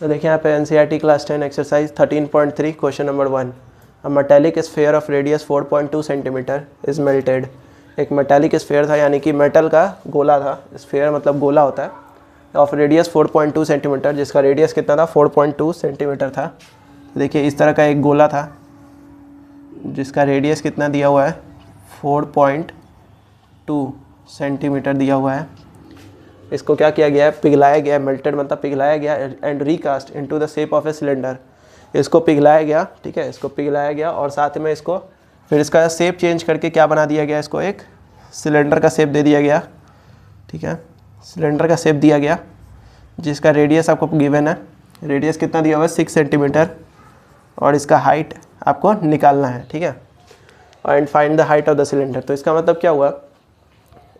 तो देखिए यहाँ पे NCERT class 10 exercise 13.3 question number 1। A metallic sphere of radius 4.2 centimetre is melted. एक मेटेलिक स्फेयर था, यानी कि मेटल का गोला था। स्फेयर मतलब गोला होता है। ऑफ रेडियस 4.2 सेंटीमीटर, जिसका रेडियस कितना था 4.2 सेंटीमीटर था। देखिए इस तरह का एक गोला था जिसका रेडियस कितना दिया हुआ है 4.2 सेंटीमीटर दिया हुआ है। इसको क्या किया गया है, पिघलाया गया, मेल्टेड मतलब पिघलाया गया and recast into the shape of a cylinder. इसको पिघलाया गया, ठीक है, इसको पिघलाया गया और साथ में इसको फिर इसका शेप चेंज करके क्या बना दिया गया, इसको एक सिलेंडर का शेप दे दिया गया। ठीक है, सिलेंडर का शेप दिया गया जिसका रेडियस आपको गिवन है। रेडियस कितना दिया हुआ है 6 सेंटीमीटर और इसका हाइट आपको निकालना है। ठीक है, and find the height of the cylinder. तो इसका मतलब क्या हुआ,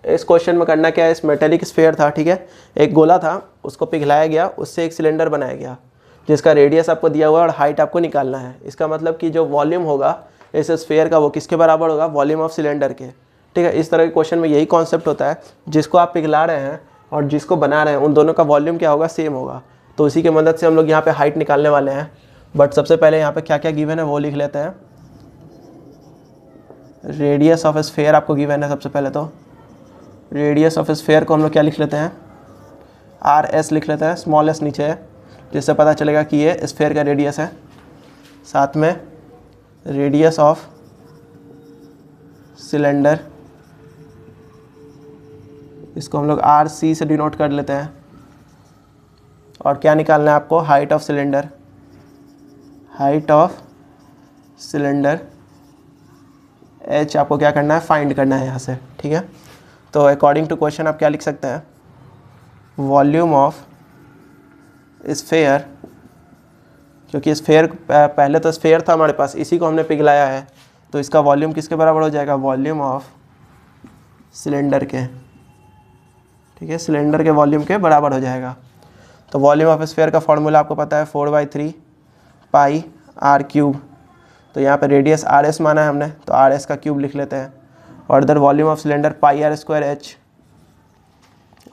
इस क्वेश्चन में करना क्या है, इस मेटेलिक स्फीयर था, ठीक है, एक गोला था, उसको पिघलाया गया, उससे एक सिलेंडर बनाया गया जिसका रेडियस आपको दिया हुआ है और हाइट आपको निकालना है। इसका मतलब कि जो वॉल्यूम होगा इस स्फीयर का वो किसके बराबर होगा, वॉल्यूम ऑफ सिलेंडर के। ठीक है, इस तरह के क्वेश्चन में यही कॉन्सेप्ट होता है, जिसको आप पिघला रहे हैं और जिसको बना रहे हैं उन दोनों का वॉल्यूम क्या होगा, सेम होगा। तो इसी की मदद से हम लोग यहाँ पे हाइट निकालने वाले हैं। बट सबसे पहले यहाँ पे क्या क्या गिवन है वो लिख लेते हैं। रेडियस ऑफ स्फीयर आपको गिवन है। सबसे पहले तो रेडियस ऑफ स्फीयर को हम लोग क्या लिख लेते हैं, आर एस लिख लेते हैं, स्मॉल एस नीचे है, जिससे पता चलेगा कि ये स्फीयर का रेडियस है। साथ में रेडियस ऑफ सिलेंडर, इसको हम लोग आर सी से डिनोट कर लेते हैं। और क्या निकालना है आपको, height of cylinder, height of cylinder H आपको क्या करना है, फाइंड करना है यहाँ से। ठीक है, तो अकॉर्डिंग टू क्वेश्चन आप क्या लिख सकते हैं, वॉल्यूम ऑफ स्फीयर, क्योंकि स्फीयर पहले तो स्फीयर था हमारे पास, इसी को हमने पिघलाया है, तो इसका वॉल्यूम किसके बराबर हो जाएगा, वॉल्यूम ऑफ सिलेंडर के। ठीक है, सिलेंडर के वॉल्यूम के बराबर हो जाएगा। तो वॉल्यूम ऑफ स्फीयर का फॉर्मूला आपको पता है 4/3 पाई आर क्यूब। तो यहाँ पे रेडियस आर एस माना है हमने, तो आर एस का क्यूब लिख लेते हैं। और इधर volume of cylinder pi r square h,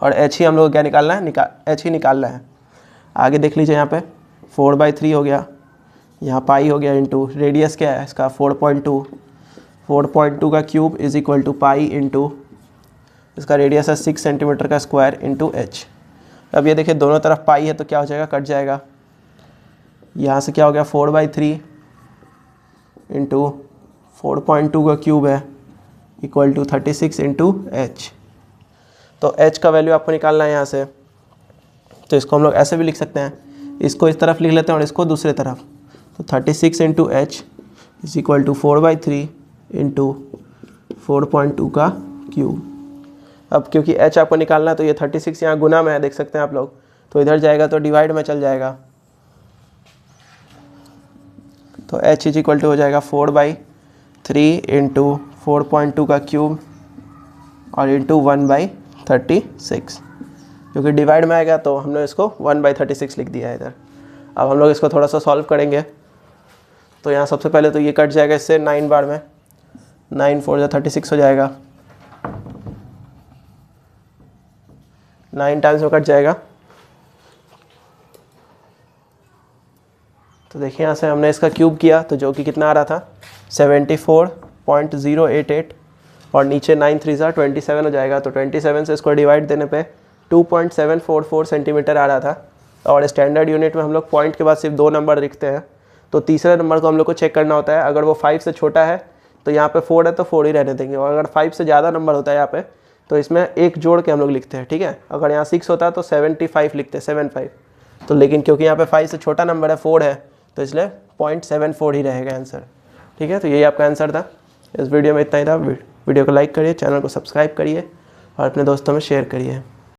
और एच ही हम लोग क्या निकालना है, एच ही निकालना है। आगे देख लीजिए, यहाँ पे 4/3 हो गया, यहाँ पाई हो गया, इंटू रेडियस क्या है इसका 4.2, 4.2 का cube is equal to pi into इसका रेडियस है 6 सेंटीमीटर का स्क्वायर इंटू एच। अब ये देखिए दोनों तरफ पाई है तो क्या हो जाएगा, कट जाएगा। यहाँ से क्या हो गया 4/3 इंटू 4.2 का क्यूब है इक्वल टू 36 इंटू एच। तो एच का वैल्यू आपको निकालना है यहाँ से, तो इसको हम लोग ऐसे भी लिख सकते हैं, इसको इस तरफ लिख लेते हैं और इसको दूसरे तरफ। तो 36 into h is equal to 4/3 into 4.2 का क्यूब। अब क्योंकि एच आपको निकालना है तो ये 36 यहाँ गुना में है, देख सकते हैं आप लोग, तो इधर जाएगा तो डिवाइड में चल जाएगा। तो एच इज इक्वल टू हो जाएगा 4/3 इंटू 4.2 का क्यूब और इंटू 1/36, क्योंकि डिवाइड में आएगा तो हमने इसको 1/36 लिख दिया है इधर। अब हम लोग इसको थोड़ा सा सॉल्व करेंगे। तो यहाँ सबसे पहले तो ये कट जाएगा इससे 9 बार में, 9 4 36 हो जाएगा, 9 टाइम्स में कट जाएगा। तो देखिए यहाँ से हमने इसका क्यूब किया तो जो कि कितना आ रहा था 74.088 और नीचे 9 3 27 हो जाएगा। तो 27 से इसको डिवाइड देने पे 2.744 सेंटीमीटर आ रहा था। और स्टैंडर्ड यूनिट में हम लोग पॉइंट के बाद सिर्फ 2 नंबर लिखते हैं, तो तीसरे नंबर को हम लोग को चेक करना होता है। अगर वो 5 से छोटा है तो यहाँ पे 4 है तो 4 ही रहने देंगे, और अगर 5 से ज़्यादा नंबर होता है यहाँ पे तो इसमें एक जोड़ के हम लोग लिखते हैं। ठीक है, अगर यहाँ 6 होता है तो 75 लिखते हैं, 75। तो लेकिन क्योंकि यहाँ पे 5 से छोटा नंबर है 4 है, तो इसलिए 0.74 ही रहेगा आंसर। ठीक है, तो यही आपका आंसर था। इस वीडियो में इतना ही था। वीडियो को लाइक करिए, चैनल को सब्सक्राइब करिए और अपने दोस्तों में शेयर करिए।